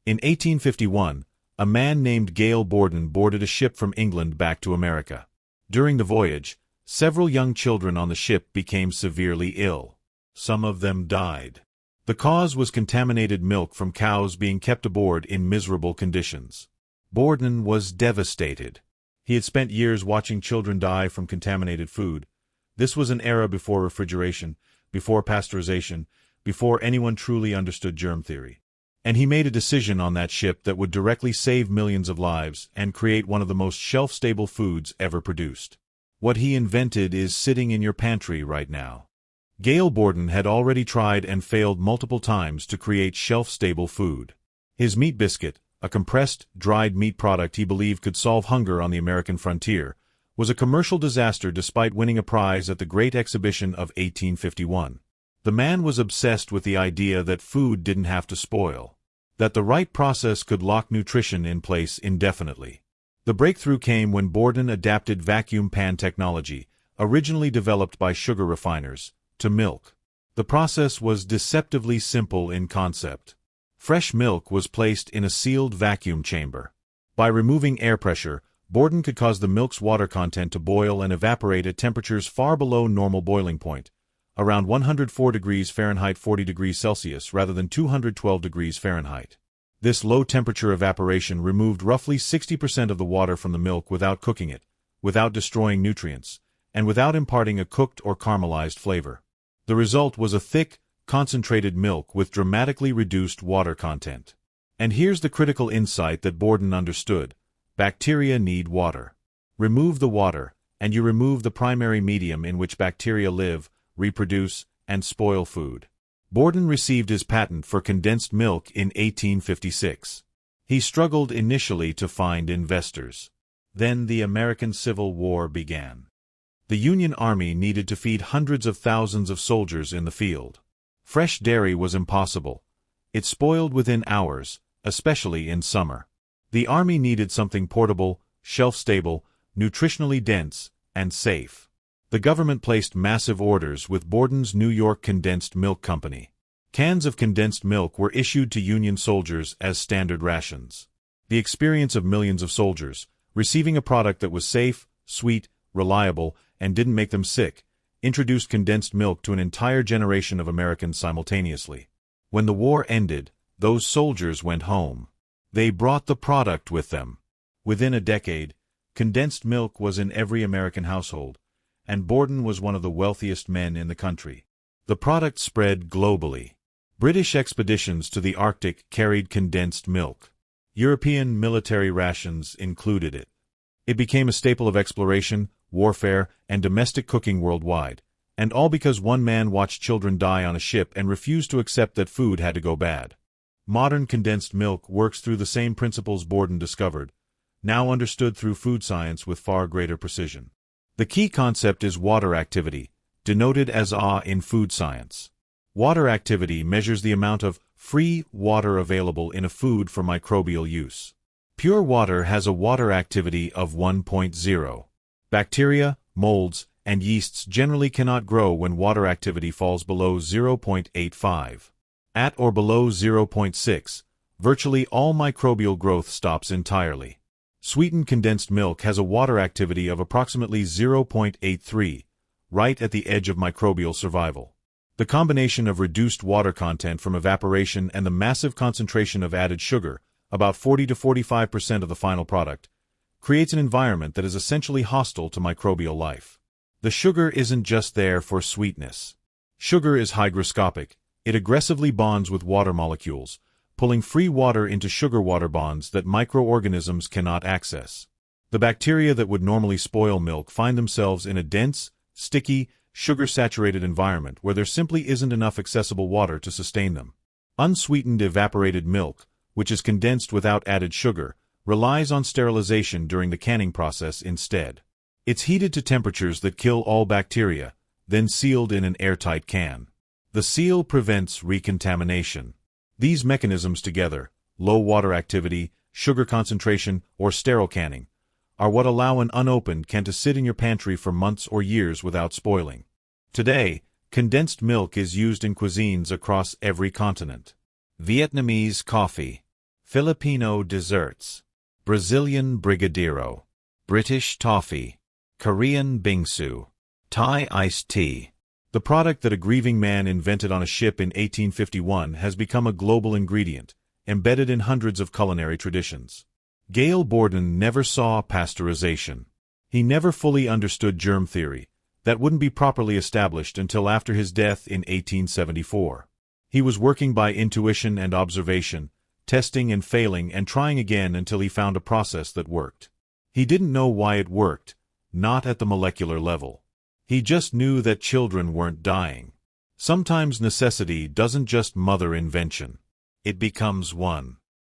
In 1851, a man named Gail Borden boarded a ship from England back to America. During the voyage, several young children on the ship became severely ill. Some of them died. The cause was contaminated milk from cows being kept aboard in miserable conditions. Borden was devastated. He had spent years watching children die from contaminated food. This was an era before refrigeration, before pasteurization, before anyone truly understood germ theory. And he made a decision on that ship that would directly save millions of lives and create one of the most shelf-stable foods ever produced. What he invented is sitting in your pantry right now. Gail Borden had already tried and failed multiple times to create shelf-stable food. His meat biscuit, a compressed, dried meat product he believed could solve hunger on the American frontier, was a commercial disaster despite winning a prize at the Great Exhibition of 1851. The man was obsessed with the idea that food didn't have to spoil, that the right process could lock nutrition in place indefinitely. The breakthrough came when Borden adapted vacuum pan technology, originally developed by sugar refiners, to milk. The process was deceptively simple in concept. Fresh milk was placed in a sealed vacuum chamber. By removing air pressure, Borden could cause the milk's water content to boil and evaporate at temperatures far below normal boiling point, around 104 degrees Fahrenheit 40 degrees Celsius rather than 212 degrees Fahrenheit. This low-temperature evaporation removed roughly 60% of the water from the milk without cooking it, without destroying nutrients, and without imparting a cooked or caramelized flavor. The result was a thick, concentrated milk with dramatically reduced water content. And here's the critical insight that Borden understood. Bacteria need water. Remove the water, and you remove the primary medium in which bacteria live, reproduce, and spoil food. Borden received his patent for condensed milk in 1856. He struggled initially to find investors. Then the American Civil War began. The Union Army needed to feed hundreds of thousands of soldiers in the field. Fresh dairy was impossible. It spoiled within hours, especially in summer. The Army needed something portable, shelf-stable, nutritionally dense, and safe. The government placed massive orders with Borden's New York Condensed Milk Company. Cans of condensed milk were issued to Union soldiers as standard rations. The experience of millions of soldiers, receiving a product that was safe, sweet, reliable, and didn't make them sick, introduced condensed milk to an entire generation of Americans simultaneously. When the war ended, those soldiers went home. They brought the product with them. Within a decade, condensed milk was in every American household, and Borden was one of the wealthiest men in the country. The product spread globally. British expeditions to the Arctic carried condensed milk. European military rations included it. It became a staple of exploration, warfare, and domestic cooking worldwide, and all because one man watched children die on a ship and refused to accept that food had to go bad. Modern condensed milk works through the same principles Borden discovered, now understood through food science with far greater precision. The key concept is water activity, denoted as A in food science. Water activity measures the amount of free water available in a food for microbial use. Pure water has a water activity of 1.0. Bacteria, molds, and yeasts generally cannot grow when water activity falls below 0.85. At or below 0.6, virtually all microbial growth stops entirely. Sweetened condensed milk has a water activity of approximately 0.83, right at the edge of microbial survival. The combination of reduced water content from evaporation and the massive concentration of added sugar, about 40 to 45% of the final product, creates an environment that is essentially hostile to microbial life. The sugar isn't just there for sweetness. Sugar is hygroscopic. It aggressively bonds with water molecules, pulling free water into sugar-water bonds that microorganisms cannot access. The bacteria that would normally spoil milk find themselves in a dense, sticky, sugar-saturated environment where there simply isn't enough accessible water to sustain them. Unsweetened evaporated milk, which is condensed without added sugar, relies on sterilization during the canning process instead. It's heated to temperatures that kill all bacteria, then sealed in an airtight can. The seal prevents recontamination. These mechanisms together, low water activity, sugar concentration, or sterile canning, are what allow an unopened can to sit in your pantry for months or years without spoiling. Today, condensed milk is used in cuisines across every continent. Vietnamese coffee. Filipino desserts, Brazilian brigadeiro, British toffee, Korean bingsu, Thai iced tea. The product that a grieving man invented on a ship in 1851 has become a global ingredient, embedded in hundreds of culinary traditions. Gail Borden never saw pasteurization. He never fully understood germ theory, that wouldn't be properly established until after his death in 1874. He was working by intuition and observation, testing and failing and trying again until he found a process that worked. He didn't know why it worked, not at the molecular level. He just knew that children weren't dying. Sometimes necessity doesn't just mother invention. It becomes one.